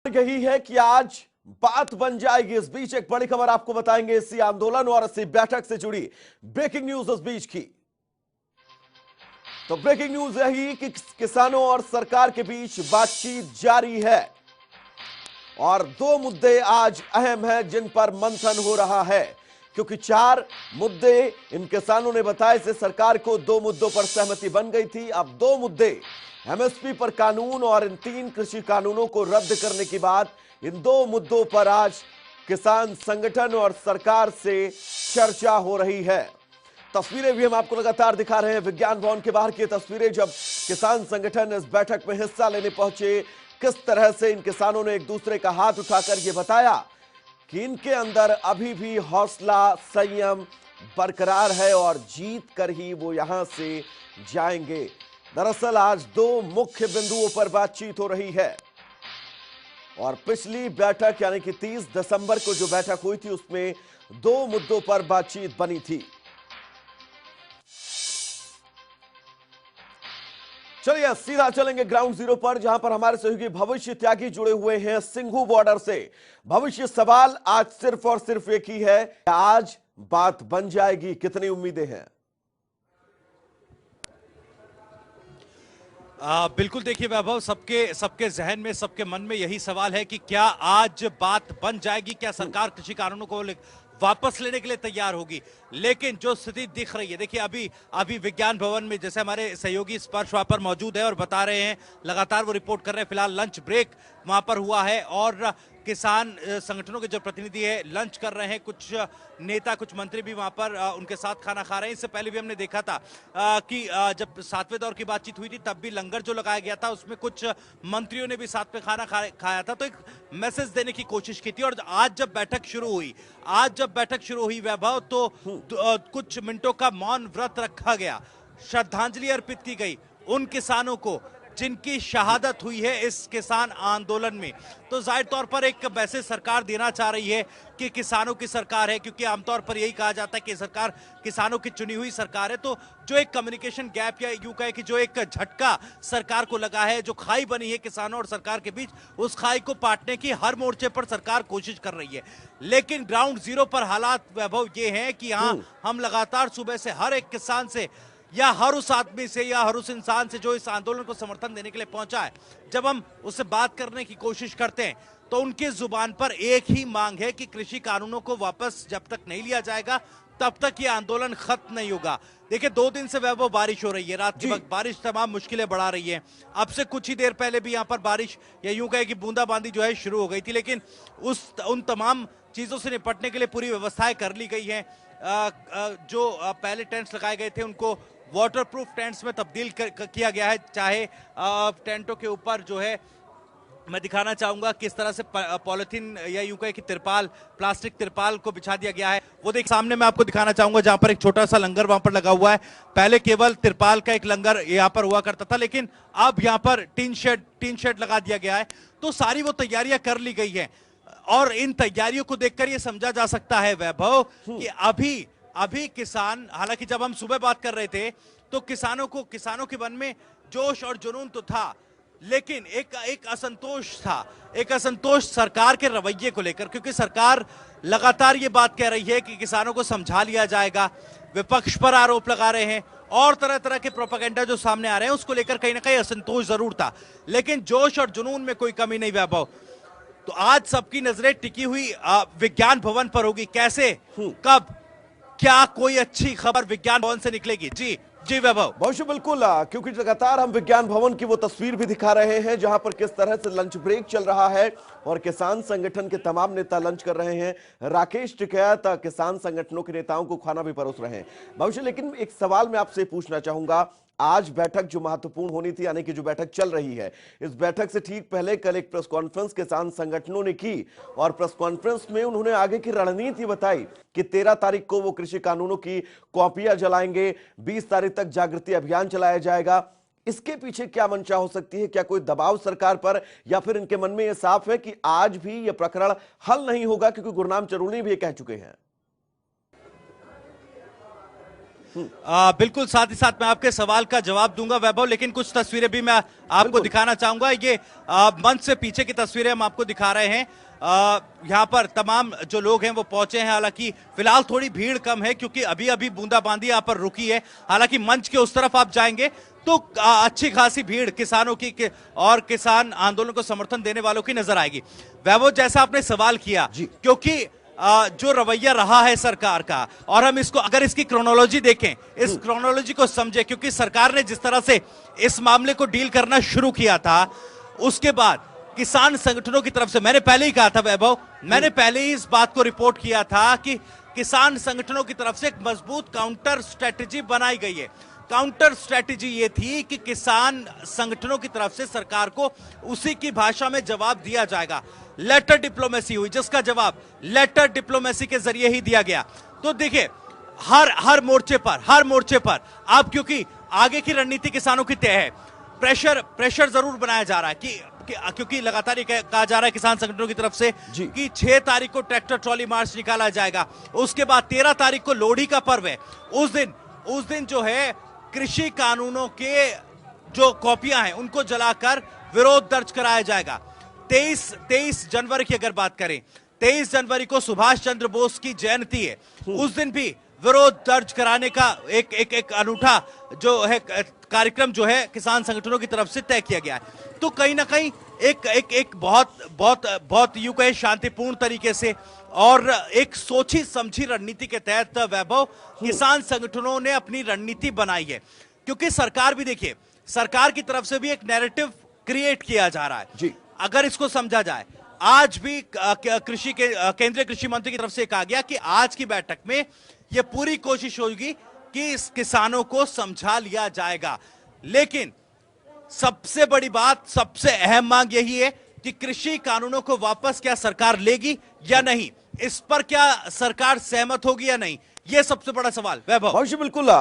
यही है कि आज बात बन जाएगी। इस बीच एक बड़ी खबर आपको बताएंगे इसी आंदोलन और इसी बैठक से जुड़ी ब्रेकिंग न्यूज इस बीच की। तो ब्रेकिंग न्यूज यही कि किसानों और सरकार के बीच बातचीत जारी है और दो मुद्दे आज अहम हैं जिन पर मंथन हो रहा है, क्योंकि 4 मुद्दे इन किसानों ने बताए से सरकार को 2 मुद्दों पर सहमति बन गई थी। अब 2 मुद्दे एमएसपी पर कानून और इन 3 कृषि कानूनों को रद्द करने के बाद इन 2 मुद्दों पर आज किसान संगठन और सरकार से चर्चा हो रही है। तस्वीरें भी हम आपको लगातार दिखा रहे हैं। विज्ञान भवन के बाहर की तस्वीरें, जब किसान संगठन इस बैठक में हिस्सा लेने पहुंचे, किस तरह से इन किसानों ने एक दूसरे का हाथ उठाकर यह बताया कि इनके अंदर अभी भी हौसला संयम बरकरार है और जीत कर ही वो यहां से जाएंगे। दरअसल आज 2 मुख्य बिंदुओं पर बातचीत हो रही है और पिछली बैठक यानी कि 30 दिसंबर को जो बैठक हुई थी उसमें 2 मुद्दों पर बातचीत बनी थी। चलिए सीधा चलेंगे ग्राउंड जीरो पर, जहां पर हमारे सहयोगी भविष्य त्यागी जुड़े हुए हैं सिंघू बॉर्डर से। भविष्य, सवाल आज सिर्फ और सिर्फ एक ही है, आज बात बन जाएगी, कितनी उम्मीदें हैं? बिल्कुल, देखिए वैभव, सबके जहन में, सबके मन में यही सवाल है कि क्या आज बात बन जाएगी, क्या सरकार कृषि कानूनों को वापस लेने के लिए तैयार होगी। लेकिन जो स्थिति दिख रही है, देखिए अभी विज्ञान भवन में जैसे हमारे सहयोगी स्पर्श वहां पर मौजूद है और बता रहे हैं, लगातार वो रिपोर्ट कर रहे हैं, फिलहाल लंच ब्रेक वहां पर हुआ है और किसान संगठनों के जो प्रतिनिधि है लंच कर रहे हैं, कुछ नेता कुछ मंत्री भी वहां पर उनके साथ खाना खा रहे हैं। इससे पहले भी हमने देखा था कि जब 7वें दौर की बातचीत हुई थी तब भी लंगर जो लगाया गया था उसमें कुछ मंत्रियों ने भी साथ में खाना खाया था, तो एक मैसेज देने की कोशिश की थी। और आज जब बैठक शुरू हुई वैभव, तो कुछ मिनटों का मौन व्रत रखा गया, श्रद्धांजलि अर्पित की गई उन किसानों को जिनकी शहादत हुई है इस किसान आंदोलन में। तो जाहिर तौर पर एक मैसेज सरकार देना चाह रही है कि किसानों की सरकार है, क्योंकि आमतौर पर यही कहा जाता है कि सरकार किसानों की चुनी हुई सरकार है। तो जो एक कम्युनिकेशन गैप या यूं कहे कि जो एक झटका सरकार को लगा है, जो खाई बनी है किसानों और सरकार के बीच, उस खाई को पाटने की हर मोर्चे पर सरकार कोशिश कर रही है। लेकिन ग्राउंड जीरो पर हालात वैभव ये हैं कि हाँ, हम लगातार सुबह से हर एक किसान से या हर उस आदमी से या हर उस इंसान से जो इस आंदोलन को समर्थन देने के लिए पहुंचा है, जब हम उससे बात करने की कोशिश करते हैं तो उनकी जुबान पर एक ही मांग है कि कृषि कानूनों को वापस जब तक नहीं लिया जाएगा तब तक ये आंदोलन खत्म नहीं होगा। देखिए 2 दिन से वैभव बारिश हो रही है, रात के वक्त बारिश तमाम मुश्किलें बढ़ा रही है। अब से कुछ ही देर पहले भी यहाँ पर बारिश या यूं कहे कि बूंदाबांदी जो है शुरू हो गई थी, लेकिन उन तमाम चीजों से निपटने के लिए पूरी व्यवस्थाएं कर ली गई हैं। जो पहले टेंट्स लगाए गए थे उनको वाटरप्रूफ टेंट्स में तब्दील किया गया है। चाहे टेंटों के ऊपर जो है, मैं दिखाना चाहूंगा किस तरह से पॉलिथीन या यूं कहे कि तिरपाल, प्लास्टिक तिरपाल को बिछा दिया गया है। वो देख सामने मैं आपको दिखाना चाहूंगा जहां पर एक छोटा सा लंगर वहां पर लगा हुआ है। पहले केवल तिरपाल का एक लंगर यहां पर हुआ करता था, लेकिन अब यहां पर टीन शेड लगा दिया गया है। तो सारी वो तैयारियां कर ली गई है और इन तैयारियों को देखकर यह समझा जा सकता है वैभव कि अभी किसान, हालांकि जब हम सुबह बात कर रहे थे तो किसानों के मन में जोश और जुनून तो था, लेकिन एक असंतोष था, एक असंतोष सरकार के रवैये को लेकर, क्योंकि सरकार लगातार ये बात कह रही है कि किसानों को समझा लिया जाएगा, विपक्ष पर आरोप लगा रहे हैं और तरह तरह के प्रोपेगेंडा जो सामने आ रहे हैं उसको लेकर कहीं ना कहीं असंतोष जरूर था, लेकिन जोश और जुनून में कोई कमी नहीं वैभव। तो आज सबकी नजरें टिकी हुई विज्ञान भवन पर होगी। कैसे, कब, क्या कोई अच्छी खबर विज्ञान भवन से निकलेगी? जी वैभव। बहुत बिल्कुल, क्योंकि लगातार हम विज्ञान भवन की वो तस्वीर भी दिखा रहे हैं जहां पर किस तरह से लंच ब्रेक चल रहा है और किसान संगठन के तमाम नेता लंच कर रहे हैं। राकेश टिकैत किसान संगठनों के नेताओं को खाना भी परोस रहे हैं। भविष्य, लेकिन एक सवाल मैं आपसे पूछना चाहूंगा, आज बैठक जो महत्वपूर्ण होनी थी, यानी कि जो बैठक चल रही है, इस बैठक से ठीक पहले कल एक प्रेस कॉन्फ्रेंस किसान संगठनों ने की और प्रेस कॉन्फ्रेंस में उन्होंने आगे की रणनीति बताई कि 13 तारीख को वो कृषि कानूनों की कॉपियां जलाएंगे, 20 तारीख तक जागृति अभियान चलाया जाएगा। इसके पीछे क्या मंशा हो सकती है? क्या कोई दबाव सरकार पर, या फिर इनके मन में यह साफ है कि आज भी यह प्रकरण हल नहीं होगा, क्योंकि गुरनाम चरूनी भी ये कह चुके हैं? बिल्कुल, साथ ही साथ मैं आपके सवाल का जवाब दूंगा वैभव, लेकिन कुछ तस्वीरें भी मैं आपको दिखाना चाहूंगा। ये मंच से पीछे की तस्वीरें हम आपको दिखा रहे हैं। यहाँ पर तमाम जो लोग हैं वो पहुंचे हैं। हालांकि फिलहाल थोड़ी भीड़ कम है क्योंकि अभी अभी बूंदाबांदी यहाँ पर रुकी है। हालांकि मंच के उस तरफ आप जाएंगे तो अच्छी खासी भीड़ किसानों की और किसान आंदोलन को समर्थन देने वालों की नजर आएगी। वैभव, जैसा आपने सवाल किया, क्योंकि जो रवैया रहा है सरकार का, और हम इसको अगर इसकी क्रोनोलॉजी देखें, इस क्रोनोलॉजी को समझे, क्योंकि सरकार ने जिस तरह से इस मामले को डील करना शुरू किया था, उसके बाद किसान संगठनों की तरफ से, मैंने पहले ही कहा था वैभव, मैंने पहले ही इस बात को रिपोर्ट किया था कि किसान संगठनों की तरफ से एक मजबूत काउंटर स्ट्रेटेजी बनाई गई है। काउंटर स्ट्रेटेजी ये थी कि किसान संगठनों की तरफ से सरकार को उसी की भाषा में जवाब दिया जाएगा। लेटर डिप्लोमेसी हुई, जिसका जवाब लेटर डिप्लोमेसी के जरिए ही दिया गया। तो देखिए, हर मोर्चे पर आप, क्योंकि आगे की रणनीति किसानों की तय है, प्रेशर जरूर बनाया जा रहा है कि क्योंकि लगातार कहा जा रहा है किसान संगठनों की तरफ से कि 6 तारीख को ट्रैक्टर ट्रॉली मार्च निकाला जाएगा। उसके बाद 13 तारीख को लोहड़ी का पर्व है। उस दिन जो है कृषि कानूनों के जो कॉपियां हैं उनको जलाकर विरोध दर्ज कराया जाएगा। 23 जनवरी की अगर बात करें, 23 जनवरी को सुभाष चंद्र बोस की जयंती है। उस दिन भी विरोध दर्ज कराने का एक अनूठा जो है कार्यक्रम जो है किसान संगठनों की तरफ से तय किया गया है। तो कहीं ना कहीं एक बहुत यूं कहे शांतिपूर्ण तरीके से और एक सोची समझी रणनीति के तहत वैभव किसान संगठनों ने अपनी रणनीति बनाई है। क्योंकि सरकार भी, देखिए, सरकार की तरफ से भी एक नैरेटिव क्रिएट किया जा रहा है जी। अगर इसको समझा जाए, आज भी केंद्रीय कृषि मंत्री की तरफ से कहा गया कि आज की बैठक में यह पूरी कोशिश होगी कि इस किसानों को समझा लिया जाएगा। लेकिन सबसे बड़ी बात, सबसे अहम मांग यही है कि कृषि कानूनों को वापस क्या सरकार लेगी या नहीं, इस पर क्या सरकार सहमत होगी या नहीं, यह सबसे बड़ा सवाल। वैभव, भविष्य बिल्कुल,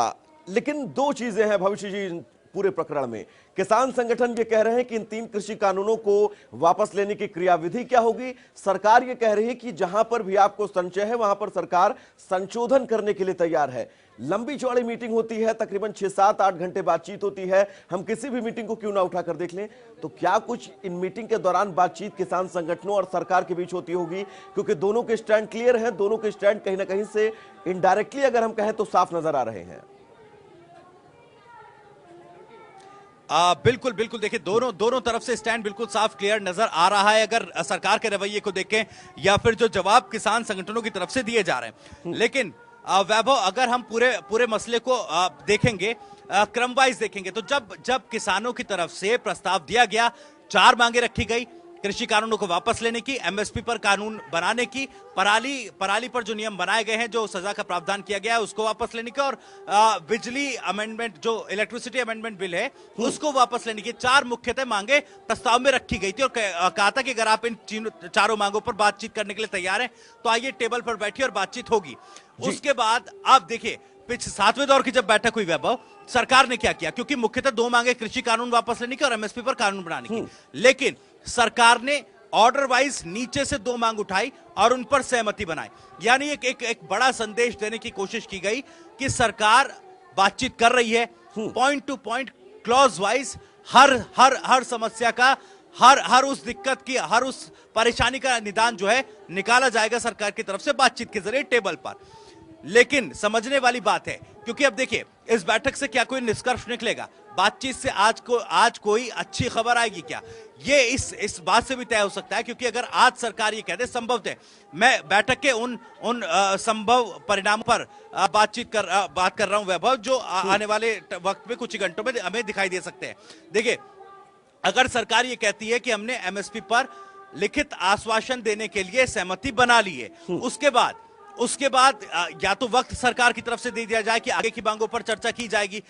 लेकिन 2 चीजें हैं भविष्य जी पूरे प्रकरण में। किसान संगठन ये कह रहे हैं कि इन 3 कृषि कानूनों को वापस लेने की क्रियाविधि क्या होगी। सरकार ये कह रही है कि जहां पर भी आपको संशय है वहां पर सरकार संशोधन करने के लिए तैयार है। लंबी चौड़ी मीटिंग होती है, तकरीबन 6, 7, 8 घंटे बातचीत होती है। हम किसी भी मीटिंग को क्यों ना उठाकर देख लें, तो क्या कुछ इन मीटिंग के दौरान बातचीत किसान संगठनों और सरकार के बीच होती होगी? क्योंकि दोनों के स्टैंड क्लियर हैं, दोनों के स्टैंड कहीं ना कहीं से इनडायरेक्टली अगर हम कहें तो साफ नजर आ रहे हैं। बिल्कुल बिल्कुल, देखिए, दोनों तरफ से स्टैंड बिल्कुल साफ क्लियर नजर आ रहा है अगर सरकार के रवैये को देखें या फिर जो जवाब किसान संगठनों की तरफ से दिए जा रहे हैं। लेकिन वैभव, अगर हम पूरे मसले को देखेंगे, क्रम वाइज देखेंगे, तो जब किसानों की तरफ से प्रस्ताव दिया गया, 4 मांगे रखी गई। कृषि कानूनों को वापस लेने की, एमएसपी पर कानून बनाने की, पराली पर जो नियम बनाए गए हैं, जो सजा का प्रावधान किया गया है, उसको वापस लेने की, और बिजली अमेंडमेंट, जो इलेक्ट्रिसिटी अमेंडमेंट बिल है, उसको वापस लेने की 4 मुख्यतः मांगे प्रस्ताव में रखी गई थी। और कहा था कि अगर आप इन चारों मांगों पर बातचीत करने के लिए तैयार हैं तो आइए टेबल पर बैठिए और बातचीत होगी। उसके बाद आप देखिए, 7वें दौर की जब बैठक हुई वैभव, सरकार ने क्या किया, क्योंकि मुख्यतः 2 मांगे कृषि कानून वापस लेने की और एमएसपी पर कानून बनाने की, लेकिन सरकार ने ऑर्डर वाइज नीचे से 2 मांग उठाई और उन पर सहमति बनाई। यानी एक बड़ा संदेश देने की कोशिश की गई कि बातचीत कर रही है, point to point, clause wise, हर समस्या का, हर उस दिक्कत की, हर उस परेशानी का निदान जो है निकाला जाएगा सरकार की तरफ से बातचीत के जरिए टेबल पर। लेकिन समझने वाली बात है, क्योंकि अब देखिए, इस बैठक से क्या कोई निष्कर्ष निकलेगा, बातचीत से आज कोई अच्छी खबर आएगी क्या, ये इस बात से भी तय हो सकता है। क्योंकि अगर आज सरकार ये कहते, संभवतः मैं बैठक के उन संभव परिणामों पर बात कर रहा हूं वैभव, जो आने वाले वक्त में कुछ ही घंटों में हमें दिखाई दे सकते हैं। देखिए, अगर सरकार ये कहती है कि हमने एमएसपी पर लिखित आश्वासन देने के लिए सहमति बना ली है, उसके बाद या तो वक्त सरकार की तरफ से दे दिया जाए कि आगे की मांगों पर चर्चा की जाएगी,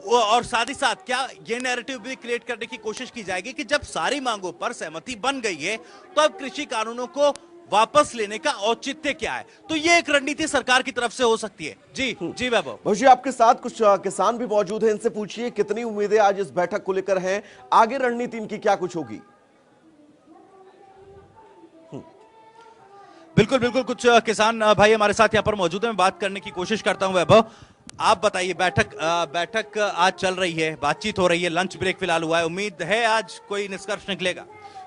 और साथ ही साथ क्या ये नैरेटिव भी क्रिएट करने की कोशिश की जाएगी कि जब सारी मांगों पर सहमति बन गई है तो अब कृषि कानूनों को वापस लेने का औचित्य क्या है। तो ये एक रणनीति सरकार की तरफ से हो सकती है। जी वैभव, भविष्य आपके साथ कुछ किसान भी मौजूद हैं, इनसे पूछिए कितनी उम्मीदें आज इस बैठक को लेकर हैं, आगे रणनीति इनकी क्या कुछ होगी? बिल्कुल, कुछ किसान भाई हमारे साथ यहाँ पर मौजूद है, मैं बात करने की कोशिश करता हूं वैभव। आप बताइए, बैठक आज चल रही है, बातचीत हो रही है, लंच ब्रेक फिलहाल हुआ है, उम्मीद है आज कोई निष्कर्ष निकलेगा?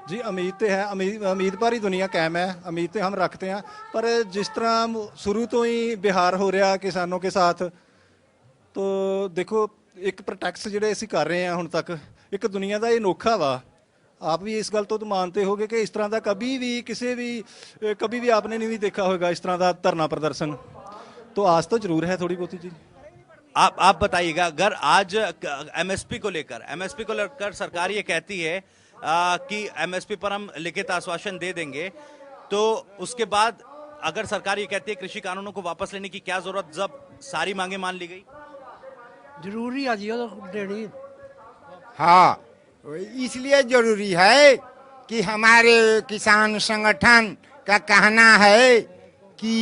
जी उम्मीद तो है, उम्मीद पर ही दुनिया कायम है, उम्मीद तो हम रखते हैं। पर जिस तरह शुरू तो ही बिहार हो रहा किसानों के साथ, तो देखो एक प्रੋਟੈਕਟ ਜਿਹੜੇ ਅਸੀਂ ਕਰ ਰਹੇ ਹਾਂ ਹੁਣ ਤੱਕ, ਇੱਕ ਦੁਨੀਆ ਦਾ ਇਹ ਅਨੋਖਾ ਵਾ। आप भी इस गल तो मानते होगे कि इस तरह का कभी भी आपने नहीं देखा होगा इस तरह का धरना प्रदर्शन। तो आस तो जरूर है थोड़ी बहुती जी। आप बताइएगा, अगर आज एमएसपी को लेकर सरकार ये कहती है कि एमएसपी पर हम लिखित आश्वासन दे देंगे, तो उसके बाद अगर सरकार ये कहती है कृषि कानूनों को वापस लेने की क्या जरूरत, जब सारी मांगे मान ली गई? जरूरी है जी तो देनी। हाँ, इसलिए जरूरी है कि हमारे किसान संगठन का कहना है कि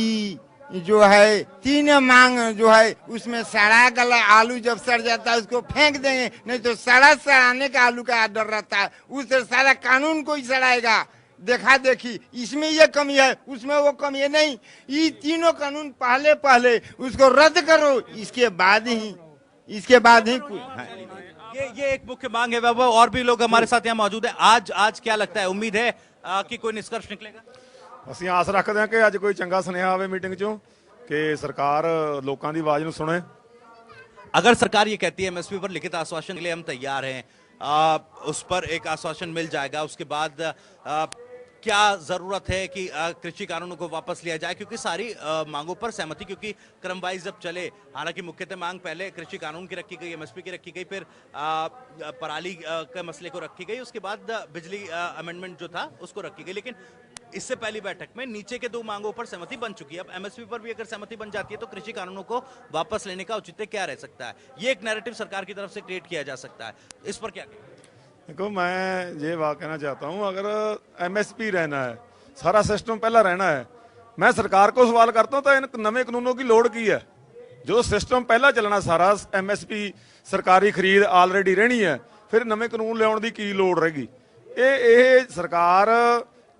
जो है 3 मांग जो है उसमें सड़ा गला आलू जब सड़ जाता है उसको फेंक देंगे, नहीं तो सड़ाने का आलू का डर रहता है, उससे सारा कानून को ही सड़ाएगा। देखा देखी इसमें ये कमी है उसमें वो कमी है, नहीं, ये तीनों कानून पहले उसको रद्द करो, इसके बाद ही ये एक मुख्य मांग है वैभव। और भी लोग हमारे साथ यहाँ मौजूद हैं। आज क्या लगता है, उम्मीद है कि कोई निष्कर्ष निकलेगा? ਅਸੀਂ ਆਸ ਰੱਖਦੇ ਹਾਂ ਕਿ ਅੱਜ ਕੋਈ ਚੰਗਾ ਸੁਨੇਹਾ ਆਵੇ ਮੀਟਿੰਗ ਚੋਂ ਕਿ ਸਰਕਾਰ ਲੋਕਾਂ ਦੀ ਆਵਾਜ਼ ਨੂੰ ਸੁਣੇ। अगर सरकार ये कहती है एमएसपी पर लिखित आश्वासन के लिए हम तैयार हैं, उस पर एक आश्वासन मिल जाएगा, उसके बाद क्या जरूरत है कि कृषि कानूनों को वापस लिया जाए, क्योंकि सारी मांगों पर सहमति, क्योंकि क्रम वाइज जब चले, हालांकि मुख्यतः मांग पहले कृषि कानून की रखी गई, एमएसपी की रखी गई, फिर पराली के मसले को रखी गई, उसके बाद बिजली अमेंडमेंट जो था उसको रखी गई। लेकिन इससे पहली बैठक में नीचे के 2 मांगों पर सहमति बन चुकी है। अब एमएसपी पर भी अगर सहमति बन जाती है तो कृषि कानूनों को वापस लेने का औचित्य क्या रह सकता है? ये एक नैरेटिव सरकार की तरफ से क्रिएट किया जा सकता है, इस पर क्या कहें? देखो, मैं ये बात कहना चाहता हूँ, अगर एमएसपी रहना है, सारा सिस्टम पहला रहना है, मैं सरकार को सवाल करता हूँ तो इन नवे कानूनों की लोड़ की है? जो सिस्टम पहला चलना सारा एमएसपी सरकारी खरीद ऑलरेडी रहनी है, फिर नवे कानून लियाउण दी की लोड़ रहेगी? ਇਹ ਸਰਕਾਰ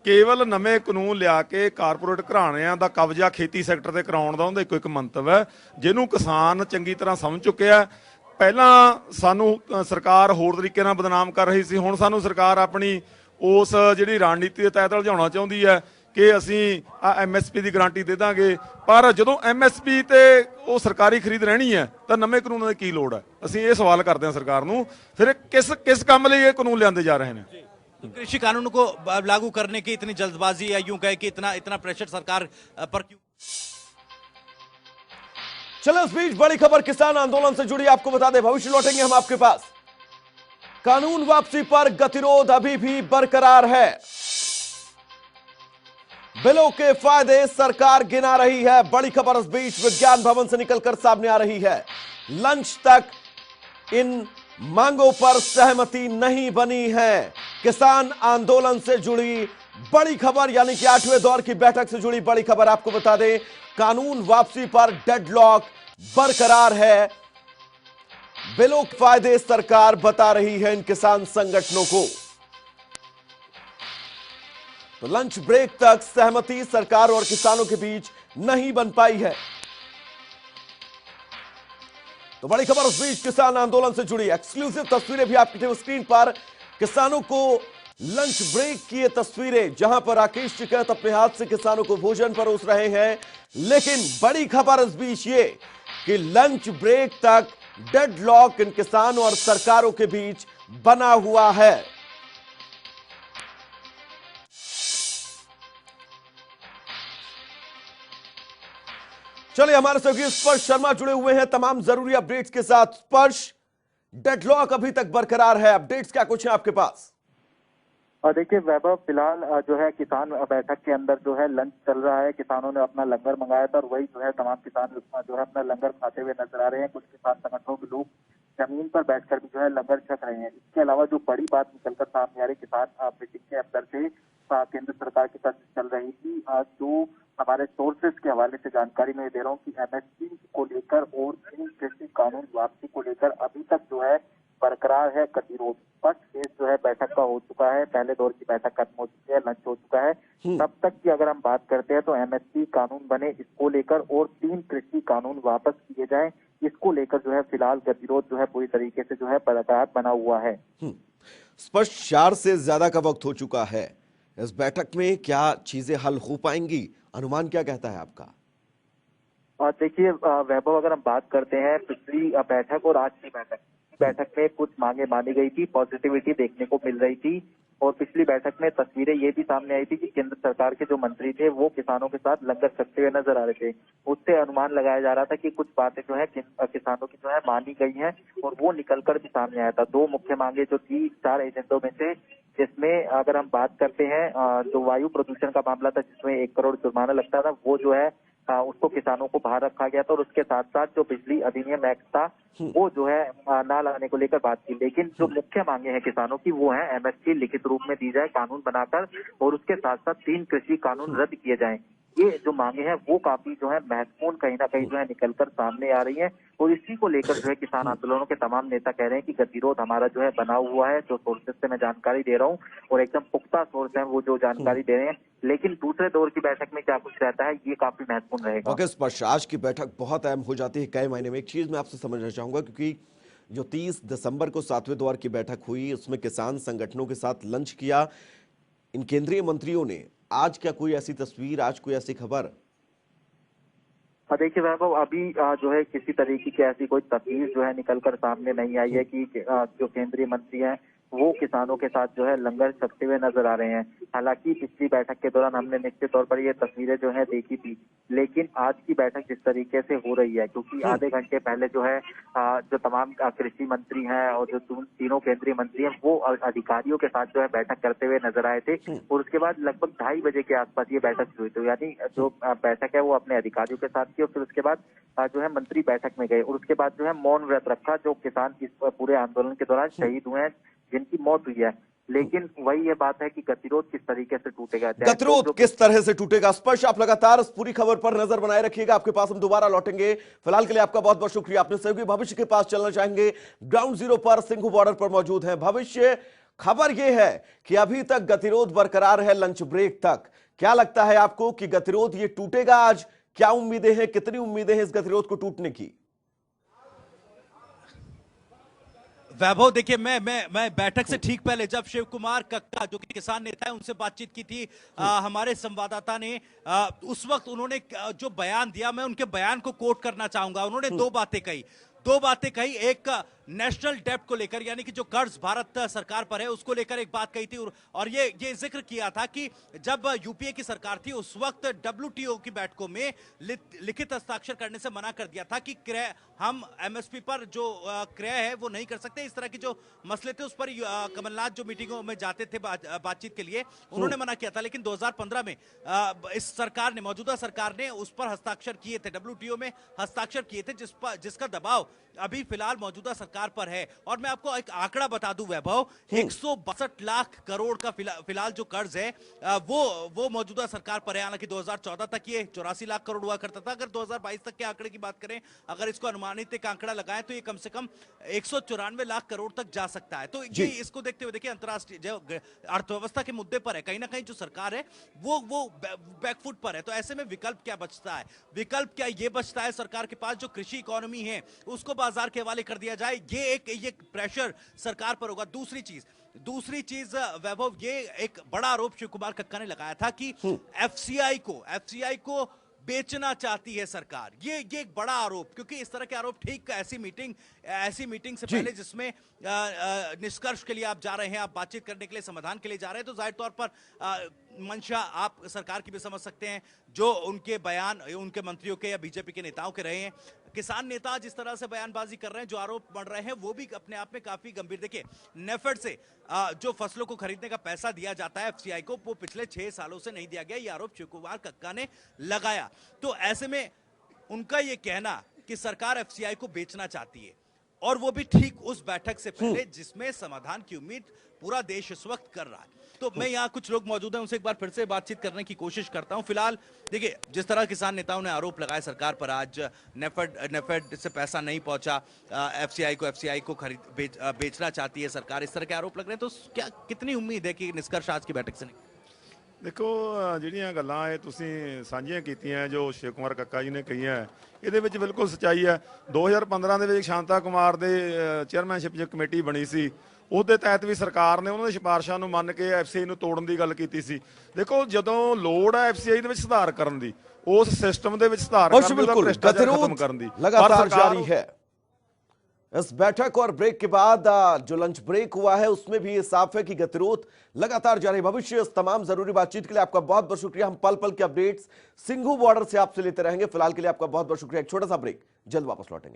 ਕੇਵਲ ਨਵੇਂ ਕਾਨੂੰਨ ਲਿਆ ਕੇ ਕਾਰਪੋਰੇਟ ਘਰਾਣਿਆਂ ਦਾ ਕਬਜ਼ਾ ਖੇਤੀ ਸੈਕਟਰ ਤੇ ਕਰਾਉਣ ਦਾ ਉਹਦਾ ਇੱਕ ਮੰਤਵ ਹੈ, ਜਿਹਨੂੰ ਕਿਸਾਨ ਚੰਗੀ ਤਰ੍ਹਾਂ ਸਮਝ ਚੁੱਕਿਆ। ਪਹਿਲਾਂ ਸਾਨੂੰ ਸਰਕਾਰ ਹੋਰ ਤਰੀਕੇ ਨਾਲ ਬਦਨਾਮ ਕਰ ਰਹੀ ਸੀ, ਹੁਣ ਸਾਨੂੰ ਸਰਕਾਰ ਆਪਣੀ ਉਸ ਜਿਹੜੀ ਰਣਨੀਤੀ ਦੇ ਤਹਿਤ ਉਲਝਾਉਣਾ ਚਾਹੁੰਦੀ ਹੈ ਕਿ ਅਸੀਂ ਐਮਐਸਪੀ ਦੀ ਗਾਰੰਟੀ ਦੇ ਦਾਂਗੇ, ਪਰ ਜਦੋਂ ਐਮਐਸਪੀ ਤੇ ਉਹ ਸਰਕਾਰੀ ਖਰੀਦ ਰਹਿਣੀ ਹੈ ਤਾਂ ਨਵੇਂ ਕਾਨੂੰਨਾਂ ਦੀ ਕੀ ਲੋੜ ਹੈ? ਅਸੀਂ ਇਹ ਸਵਾਲ ਕਰਦੇ ਹਾਂ ਸਰਕਾਰ ਨੂੰ, ਫਿਰ ਕਿਸ ਕੰਮ ਲਈ ਇਹ ਕਾਨੂੰਨ ਲਿਆਂਦੇ ਜਾ ਰਹੇ ਨੇ? तो कृषि कानूनों को लागू करने की इतनी जल्दबाजी, या यूं कहे कि इतना प्रेशर सरकार पर क्यों? चलो इस बीच बड़ी खबर किसान आंदोलन से जुड़ी आपको बता दें, भविष्य लौटेंगे हम आपके पास। कानून वापसी पर गतिरोध अभी भी बरकरार है, बिलों के फायदे सरकार गिना रही है। बड़ी खबर इस बीच विज्ञान भवन से निकलकर सामने आ रही है। लंच तक इन मांगों पर सहमति नहीं बनी है। किसान आंदोलन से जुड़ी बड़ी खबर, यानी कि 8वें दौर की बैठक से जुड़ी बड़ी खबर आपको बता दें, कानून वापसी पर डेडलॉक बरकरार है। बिलों के फायदे सरकार बता रही है इन किसान संगठनों को। तो लंच ब्रेक तक सहमति सरकार और किसानों के बीच नहीं बन पाई है। तो बड़ी खबर उस बीच किसान आंदोलन से जुड़ी एक्सक्लूसिव तस्वीरें भी आपकी टीवी स्क्रीन पर। किसानों को लंच ब्रेक की ये तस्वीरें, जहां पर राकेश टिकैत अपने हाथ से किसानों को भोजन परोस रहे हैं। लेकिन बड़ी खबर इस बीच ये कि लंच ब्रेक तक डेडलॉक इन किसानों और सरकारों के बीच बना हुआ है। चलिए, हमारे सहयोगी स्पर्श शर्मा जुड़े हुए हैं तमाम जरूरी अपडेट्स के साथ। स्पर्श, डेडलॉक अभी तक बरकरार है, अपडेट्स क्या कुछ है आपके पास? और देखिए वैभव, फिलहाल जो है किसान बैठक के अंदर जो है लंच चल रहा है। किसानों ने अपना लंगर मंगाया था और वही जो है तमाम किसान जो है अपना लंगर खाते हुए नजर आ रहे हैं। कुछ किसान संगठनों के लोग जमीन पर बैठकर भी जो है लंगर छक रहे हैं। इसके अलावा जो बड़ी बात निकलकर सामने आ रही किसान मीटिंग के अंदर से केंद्र सरकार की तरफ चल रही थी, जो हमारे सोर्सेस के हवाले से जानकारी मैं दे रहा हूँ कि एमएसपी को लेकर और इन कृषि कानून वापसी को लेकर अभी तक जो है बरकरार है गतिरोध। फर्स्ट फेज जो है बैठक का हो चुका है, पहले दौर की बैठक खत्म हो चुकी है, लंच हो चुका है। तब तक की अगर हम बात करते हैं तो एमएसपी कानून बने इसको लेकर और 3 कृषि कानून वापस किए जाएं, इसको लेकर जो है फिलहाल गतिरोध जो है पूरी तरीके से जो है बरकरार बना हुआ है। स्पष्ट 4 से ज्यादा का वक्त हो चुका है। इस बैठक में क्या चीजें हल हो पाएंगी, अनुमान क्या कहता है आपका? और देखिए वैभव, अगर हम बात करते हैं पिछली बैठक और आज की बैठक में कुछ मांगे मानी गई थी, पॉजिटिविटी देखने को मिल रही थी और पिछली बैठक में तस्वीरें ये भी सामने आई थी कि केंद्र सरकार के जो मंत्री थे वो किसानों के साथ लंगर छकते हुए नजर आ रहे थे। उससे अनुमान लगाया जा रहा था कि कुछ बातें जो है किसानों की जो है मानी गई हैं और वो निकलकर भी सामने आया था। 2 मुख्य मांगे जो थी 4 एजेंडों में से, जिसमें अगर हम बात करते हैं जो वायु प्रदूषण का मामला था जिसमें 1 करोड़ जुर्माना लगता था, वो जो है उसको किसानों को बाहर रखा गया था और उसके साथ साथ जो बिजली अधिनियम एक्ट था वो जो है ना लाने को लेकर बात की। लेकिन जो मुख्य मांगे हैं किसानों की वो है एमएसपी लिखित रूप में दी जाए कानून बनाकर और उसके साथ साथ 3 कृषि कानून रद्द किए जाएं। ये जो मांगे हैं वो काफी जो है महत्वपूर्ण कहीं ना कहीं जो है निकलकर सामने आ रही है और इसी को लेकर जो है किसान आंदोलनों के तमाम नेता कह रहे हैं कि गतिरोध हमारा जो है बना हुआ है। जो सोर्सेज से मैं जानकारी दे रहा हूँ और एकदम पुख्ता सोर्स है वो जो जानकारी दे रहे हैं, लेकिन दूसरे दौर की बैठक में क्या कुछ रहता है ये काफी महत्वपूर्ण रहेगा। ओके स्पर्श, आज की बैठक बहुत अहम हो जाती है कई महीने में। एक चीज मैं आपसे समझना चाहूंगा, क्योंकि जो 30 दिसंबर को 7वें दौर की बैठक हुई उसमें किसान संगठनों के साथ लंच किया इन केंद्रीय मंत्रियों ने, आज क्या कोई ऐसी तस्वीर, आज कोई ऐसी खबर? देखिए वैभव, अभी जो है किसी तरीके की ऐसी कोई तस्वीर जो है निकलकर सामने नहीं आई है कि जो केंद्रीय मंत्री हैं वो किसानों के साथ जो है लंगर छकते हुए नजर आ रहे हैं। हालांकि पिछली बैठक के दौरान हमने निश्चित तौर पर ये तस्वीरें जो है देखी थी, लेकिन आज की बैठक जिस तरीके से हो रही है, क्योंकि आधे घंटे पहले जो है जो तमाम कृषि मंत्री हैं और जो तीनों केंद्रीय मंत्री हैं वो अधिकारियों के साथ जो है बैठक करते हुए नजर आए थे और उसके बाद लगभग 2:30 बजे के आसपास ये बैठक शुरू हुई। तो यानी जो बैठक है वो अपने अधिकारियों के साथ की और फिर उसके बाद जो है मंत्री बैठक में गए और उसके बाद जो है मौन व्रत रखा जो किसान इस पूरे आंदोलन के दौरान शहीद हुए हैं, जिनकी मौत हुई है। लेकिन वही ये बात है कि गतिरोध किस तरीके से टूटेगा, गतिरोध किस तरह से टूटेगा। स्पर्श, आप लगातार इस पूरी खबर पर नजर बनाए रखिएगा, आपके पास हम दोबारा लौटेंगे। फिलहाल के लिए आपका बहुत बहुत शुक्रिया। अपने सहयोगी भविष्य के पास चलना चाहेंगे, ग्राउंड जीरो पर सिंघू बॉर्डर पर मौजूद है। भविष्य, खबर यह है कि अभी तक गतिरोध बरकरार है लंच ब्रेक तक। क्या लगता है आपको कि गतिरोध ये टूटेगा आज? क्या उम्मीदें हैं, कितनी उम्मीदें हैं इस गतिरोध को टूटने की? वैभव, देखिए मैं बैठक से ठीक पहले जब शिव कुमार कक्का जो कि किसान नेता है उनसे बातचीत की थी हमारे संवाददाता ने, उस वक्त उन्होंने जो बयान दिया मैं उनके बयान को कोट करना चाहूंगा। उन्होंने 2 बातें कही। एक नेशनल डेब्ट को लेकर, यानी कि जो कर्ज भारत सरकार पर है उसको लेकर एक बात कही थी और ये जिक्र किया था कि जब यूपीए की सरकार थी उस वक्त डब्ल्यूटीओ की बैठकों में लिखित हस्ताक्षर करने से मना कर दिया था कि क्रय, हम एमएसपी पर जो क्रय है वो नहीं कर सकते। इस तरह की जो मसले थे उस पर कमलनाथ जो मीटिंगों में जाते थे बातचीत के लिए, उन्होंने मना किया था। लेकिन 2015 में इस सरकार ने, मौजूदा सरकार ने उस पर हस्ताक्षर किए थे, डब्ल्यूटीओ में हस्ताक्षर किए थे, जिसका दबाव अभी फिलहाल मौजूदा सरकार पर है। और मैं आपको एक आंकड़ा बता दूं वैभव, 162 लाख करोड़ का फिलहाल जो कर्ज है वो मौजूदा सरकार पर है। हालांकि 2014 तक ये 84 लाख करोड़ हुआ करता था। अगर 2022 तक के आंकड़े की बात करें, अगर इसको अनुमानित एक आंकड़ा लगाएं तो ये कम से कम 194 लाख करोड़ तक जा सकता है। तो ये इसको देखते हुए देखिए अंतरराष्ट्रीय जो अर्थव्यवस्था के मुद्दे पर है, कहीं ना कहीं जो सरकार है वो बैकफुट पर है। तो ऐसे में विकल्प क्या बचता है? विकल्प क्या ये बचता है सरकार के पास, जो कृषि इकोनॉमी है उसको बाजार के हवाले कर दिया जाए, ये प्रेशर सरकार पर होगा। दूसरी चीज वैभव, ये एक बड़ा आरोप शिव कुमार कक्का ने लगाया था कि एफसीआई को बेचना चाहती है सरकार। ये एक बड़ा आरोप, क्योंकि इस तरह के आरोप ठीक ऐसी मीटिंग से पहले जिसमें निष्कर्ष के लिए आप जा रहे हैं, आप बातचीत करने के लिए, समाधान के लिए जा रहे हैं, तो जाहिर तौर पर मंशा आप सरकार की भी समझ सकते हैं, जो उनके बयान उनके मंत्रियों के या बीजेपी के नेताओं के रहे हैं। किसान नेता जिस तरह से बयानबाजी कर रहे हैं, जो आरोप बढ़ रहे हैं, वो भी अपने आप में काफी गंभीर। देखिए नेफेड से जो फसलों को खरीदने का पैसा दिया जाता है एफसीआई को, वो पिछले 6 सालों से नहीं दिया गया, ये आरोप शिव कुमार कक्का ने लगाया। तो ऐसे में उनका ये कहना कि सरकार एफसीआई को बेचना चाहती है, और वो भी ठीक उस बैठक से पहले जिसमें समाधान की उम्मीद पूरा देश इस वक्त कर रहा है। तो मैं यहाँ कुछ लोग मौजूद हैं, उनसे एक बार फिर से बातचीत करने की कोशिश करता हूँ। फिलहाल देखिए, जिस तरह किसान नेताओं ने आरोप लगाए सरकार पर, आज नेफेड से पैसा नहीं पहुंचा, एफसीआई को बेचना चाहती है सरकार, इस तरह के आरोप लग रहे हैं। तो क्या कितनी उम्मीद है कि निष्कर्ष आज की बैठक से निकले? ਦੇਖੋ ਜਿਹੜੀਆਂ ਗੱਲਾਂ ਇਹ ਤੁਸੀਂ ਸਾਂਝੀਆਂ ਕੀਤੀਆਂ ਜੋ ਸ਼ਿਵ ਕੁਮਾਰ ਕੱਕਾ ਜੀ ਨੇ ਕਹੀਆਂ, ਇਹਦੇ ਵਿੱਚ ਬਿਲਕੁਲ ਸੱਚਾਈ ਹੈ। 2015 ਦੇ ਵਿੱਚ ਸ਼ਾਂਤਾ ਕੁਮਾਰ ਦੇ ਚੇਅਰਮੈਨਸ਼ਿਪ 'ਚ ਕਮੇਟੀ ਬਣੀ ਸੀ, ਉਹਦੇ ਤਹਿਤ ਵੀ ਸਰਕਾਰ ਨੇ ਉਹਨਾਂ ਦੀ ਸਿਫਾਰਿਸ਼ਾਂ ਨੂੰ ਮੰਨ ਕੇ ਐਫਸੀਆਈ ਨੂੰ ਤੋੜਨ ਦੀ ਗੱਲ ਕੀਤੀ ਸੀ। ਦੇਖੋ ਜਦੋਂ ਲੋੜ ਹੈ ਐਫਸੀਆਈ ਦੇ ਵਿੱਚ ਸੁਧਾਰ ਕਰਨ ਦੀ, ਉਸ ਸਿਸਟਮ ਦੇ ਵਿੱਚ ਸੁਧਾਰ ਕਰਨ ਦੀ, ਉਹਦਾ ਭ੍ਰਿਸ਼ਟਾਚਾਰ ਖਤਮ ਕਰਨ ਦੀ लगातार जारी है। इस बैठक और ब्रेक के बाद जो लंच ब्रेक हुआ है उसमें भी ये साफ है कि गतिरोध लगातार जारी। भविष्य इस तमाम जरूरी बातचीत के लिए आपका बहुत बहुत शुक्रिया। हम पल पल के अपडेट्स सिंघू बॉर्डर से आपसे लेते रहेंगे। फिलहाल के लिए आपका बहुत बहुत शुक्रिया। एक छोटा सा ब्रेक, जल्द वापस लौटेंगे।